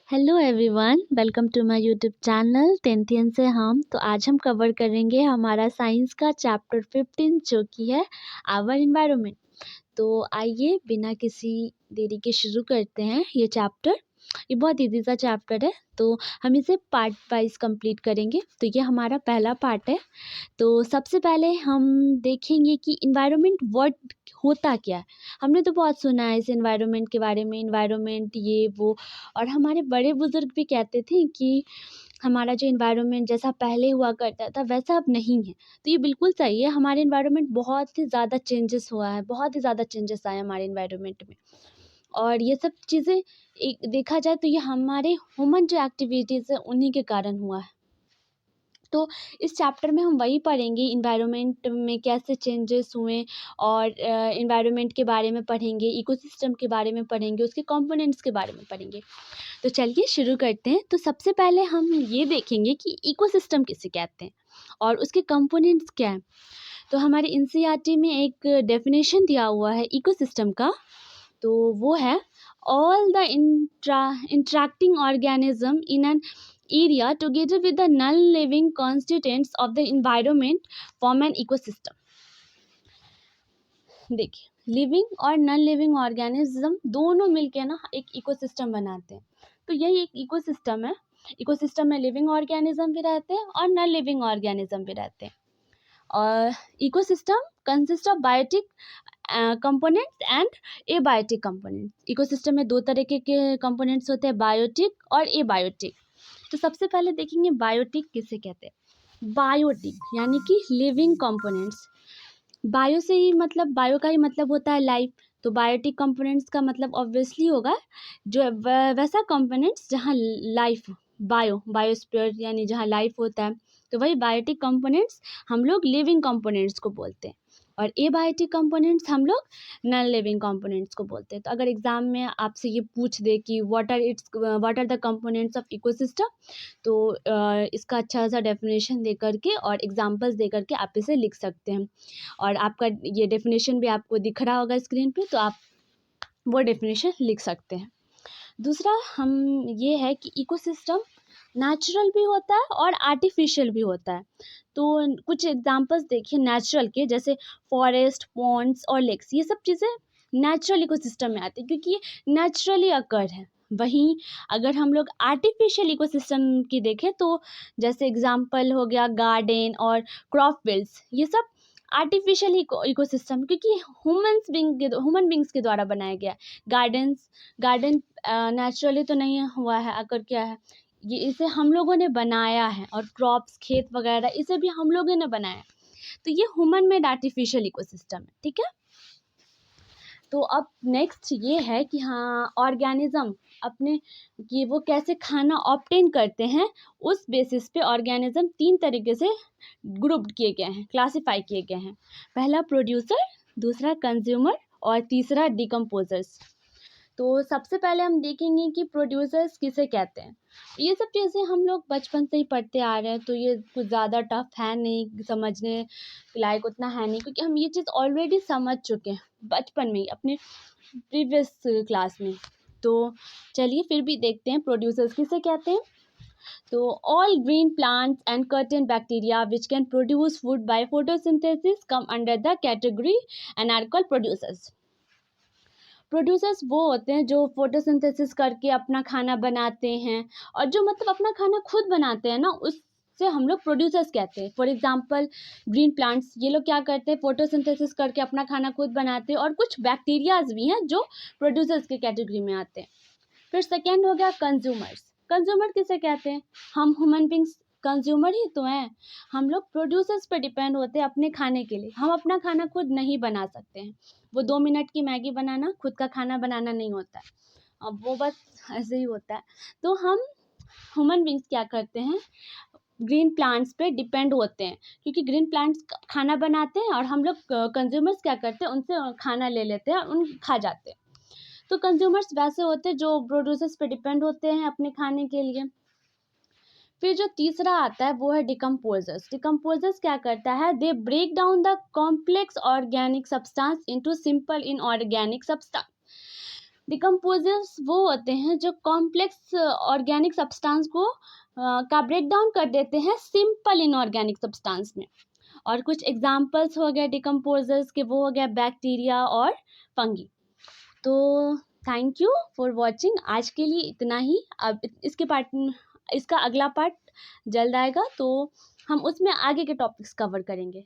Hello everyone, welcome to my YouTube channel टेंथियन से हम। तो आज हम कवर करेंगे हमारा साइंस का चैप्टर 15 जो कि है आवर इन्वायरमेंट। तो आइए बिना किसी देरी के शुरू करते हैं ये चैप्टर। ये बहुत इजी सा चैप्टर है, तो हम इसे पार्ट वाइज कंप्लीट करेंगे। तो ये हमारा पहला पार्ट है। तो सबसे पहले हम देखेंगे कि इन्वायरमेंट वर्ड होता क्या है। हमने तो बहुत सुना है इस इन्वायरमेंट के बारे में, इन्वायरमेंट ये वो, और हमारे बड़े बुजुर्ग भी कहते थे कि हमारा जो इन्वायरमेंट जैसा पहले हुआ करता था वैसा अब नहीं है। तो ये बिल्कुल सही है, हमारे इन्वायरमेंट बहुत ही ज़्यादा चेंजेस हुआ है, बहुत ही ज़्यादा चेंजेस आए हमारे इन्वायरमेंट में। और ये सब चीज़ें एक देखा जाए तो ये हमारे ह्यूमन जो एक्टिविटीज़ है उन्हीं के कारण हुआ है। तो इस चैप्टर में हम वही पढ़ेंगे इन्वायरमेंट में कैसे चेंजेस हुए, और इन्वायरमेंट के बारे में पढ़ेंगे, इकोसिस्टम के बारे में पढ़ेंगे, उसके कंपोनेंट्स के बारे में पढ़ेंगे। तो चलिए शुरू करते हैं। तो सबसे पहले हम ये देखेंगे कि इकोसिस्टम किसे कहते हैं और उसके कंपोनेंट्स क्या हैं। तो हमारे एनसीईआरटी में एक डेफिनेशन दिया हुआ है इकोसिस्टम का, तो वो है all the interacting organism in an area together with the non-living constituents of the environment form an ecosystem। देखिए, लिविंग और नॉन लिविंग ऑर्गेनिज्म दोनों मिलके ना एक इकोसिस्टम बनाते हैं। तो यही एक इकोसिस्टम है। इकोसिस्टम में लिविंग ऑर्गेनिज्म भी रहते हैं और नॉन लिविंग ऑर्गेनिज्म भी रहते हैं। और ecosystem consist of biotic components and abiotic components. Ecosystem में दो तरह के कंपोनेंट्स होते हैं, बायोटिक और एबायोटिक। तो सबसे पहले देखेंगे बायोटिक किसे कहते हैं। बायोटिक यानी कि लिविंग कंपोनेंट्स। बायो से ही मतलब, बायो का ही मतलब होता है लाइफ। तो बायोटिक कंपोनेंट्स का मतलब ऑब्वियसली होगा जो वैसा कंपोनेंट्स जहाँ लाइफ, बायोस्फीयर यानी जहाँ लाइफ होता है। तो वही बायोटिक कंपोनेंट्स हम लोग लिविंग कंपोनेंट्स को बोलते हैं, और एबायोटिक कंपोनेंट्स हम लोग नॉन लिविंग कंपोनेंट्स को बोलते हैं। तो अगर एग्जाम में आपसे ये पूछ दे कि what are the components of ecosystem, तो इसका अच्छा सा डेफिनेशन दे करके और एग्जांपल्स दे करके आप इसे लिख सकते हैं। और आपका ये डेफिनेशन भी आपको दिख रहा होगा स्क्रीन पे, तो आप वो डेफिनेशन लिख सकते हैं। दूसरा हम ये है कि इकोसिस्टम नेचुरल भी होता है और आर्टिफिशियल भी होता है। तो कुछ एग्जांपल्स देखिए नेचुरल के, जैसे फॉरेस्ट, पॉन्ड्स और लेक्स। ये सब चीज़ें नेचुरल इकोसिस्टम में आती है क्योंकि ये नेचुरली अकर है। वहीं अगर हम लोग आर्टिफिशियल इकोसिस्टम की देखें तो जैसे एग्जांपल हो गया गार्डन और क्रॉप फील्ड्स, ये सब आर्टिफिशियल इकोसिस्टम क्योंकि ह्यूमन बींग्स के द्वारा बनाया गया है। गार्डन नेचुरली तो नहीं हुआ है, अगर क्या है ये इसे हम लोगों ने बनाया है, और क्रॉप्स, खेत वगैरह इसे भी हम लोगों ने बनाया है। तो ये ह्यूमन मेड आर्टिफिशियल इकोसिस्टम है, ठीक है। तो अब नेक्स्ट ये है कि हाँ, ऑर्गेनिज्म अपने कि वो कैसे खाना ऑब्टेन करते हैं, उस बेसिस पे ऑर्गेनिज्म तीन तरीके से ग्रुप किए गए हैं, क्लासिफाई किए गए हैं। पहला प्रोड्यूसर, दूसरा कंज्यूमर और तीसरा डिकम्पोजर्स। तो सबसे पहले हम देखेंगे कि प्रोड्यूसर्स किसे कहते हैं। ये सब चीज़ें हम लोग बचपन से ही पढ़ते आ रहे हैं, तो ये कुछ ज़्यादा टफ है नहीं, समझने लायक उतना है नहीं, क्योंकि हम ये चीज़ ऑलरेडी समझ चुके हैं बचपन में ही अपने प्रीवियस क्लास में। तो चलिए फिर भी देखते हैं प्रोड्यूसर्स किसे कहते हैं। तो all green plants and certain bacteria which can produce food by photosynthesis come under the category and are called producers. Producers वो होते हैं जो फोटोसिंथेसिस करके अपना खाना बनाते हैं, और जो मतलब अपना खाना खुद बनाते हैं ना, उससे हम लोग प्रोड्यूसर्स कहते हैं। फॉर एग्जांपल ग्रीन प्लांट्स, ये लोग क्या करते हैं, फोटोसिंथेसिस करके अपना खाना खुद बनाते हैं। और कुछ बैक्टीरियाज भी हैं जो प्रोड्यूसर्स के कैटेगरी में आते हैं। फिर सेकेंड हो गया कंज्यूमर्स। कंज्यूमर किसे कहते हैं, हम ह्यूमन बींग्स कंज्यूमर ही तो हैं। हम लोग प्रोड्यूसर्स पे डिपेंड होते हैं अपने खाने के लिए। हम अपना खाना खुद नहीं बना सकते हैं। वो 2 मिनट की मैगी बनाना खुद का खाना बनाना नहीं होता है, अब वो बस ऐसे ही होता है। तो हम ह्यूमन बींग्स क्या करते हैं, ग्रीन प्लांट्स पे डिपेंड होते हैं, क्योंकि ग्रीन प्लांट्स खाना बनाते हैं, और हम लोग कंज्यूमर्स क्या करते हैं, उनसे खाना ले लेते हैं और उन खा जाते हैं। तो कंज्यूमर्स वैसे होते हैं जो प्रोड्यूसर्स पे डिपेंड होते हैं अपने खाने के लिए। फिर जो तीसरा आता है वो है डिकम्पोजर्स। डिकम्पोजर्स क्या करता है, they break down the complex organic substance into simple inorganic substance. Decomposers वो होते हैं जो कॉम्प्लेक्स ऑर्गेनिक सब्सटेंस को का ब्रेक डाउन कर देते हैं सिंपल इनऑर्गेनिक सब्सटेंस में। और कुछ एग्जांपल्स हो गए डिकम्पोजर्स के, वो हो गया बैक्टीरिया और फंगी। तो थैंक यू फॉर वॉचिंग। आज के लिए इतना ही। अब इसका अगला पार्ट जल्द आएगा, तो हम उसमें आगे के टॉपिक्स कवर करेंगे।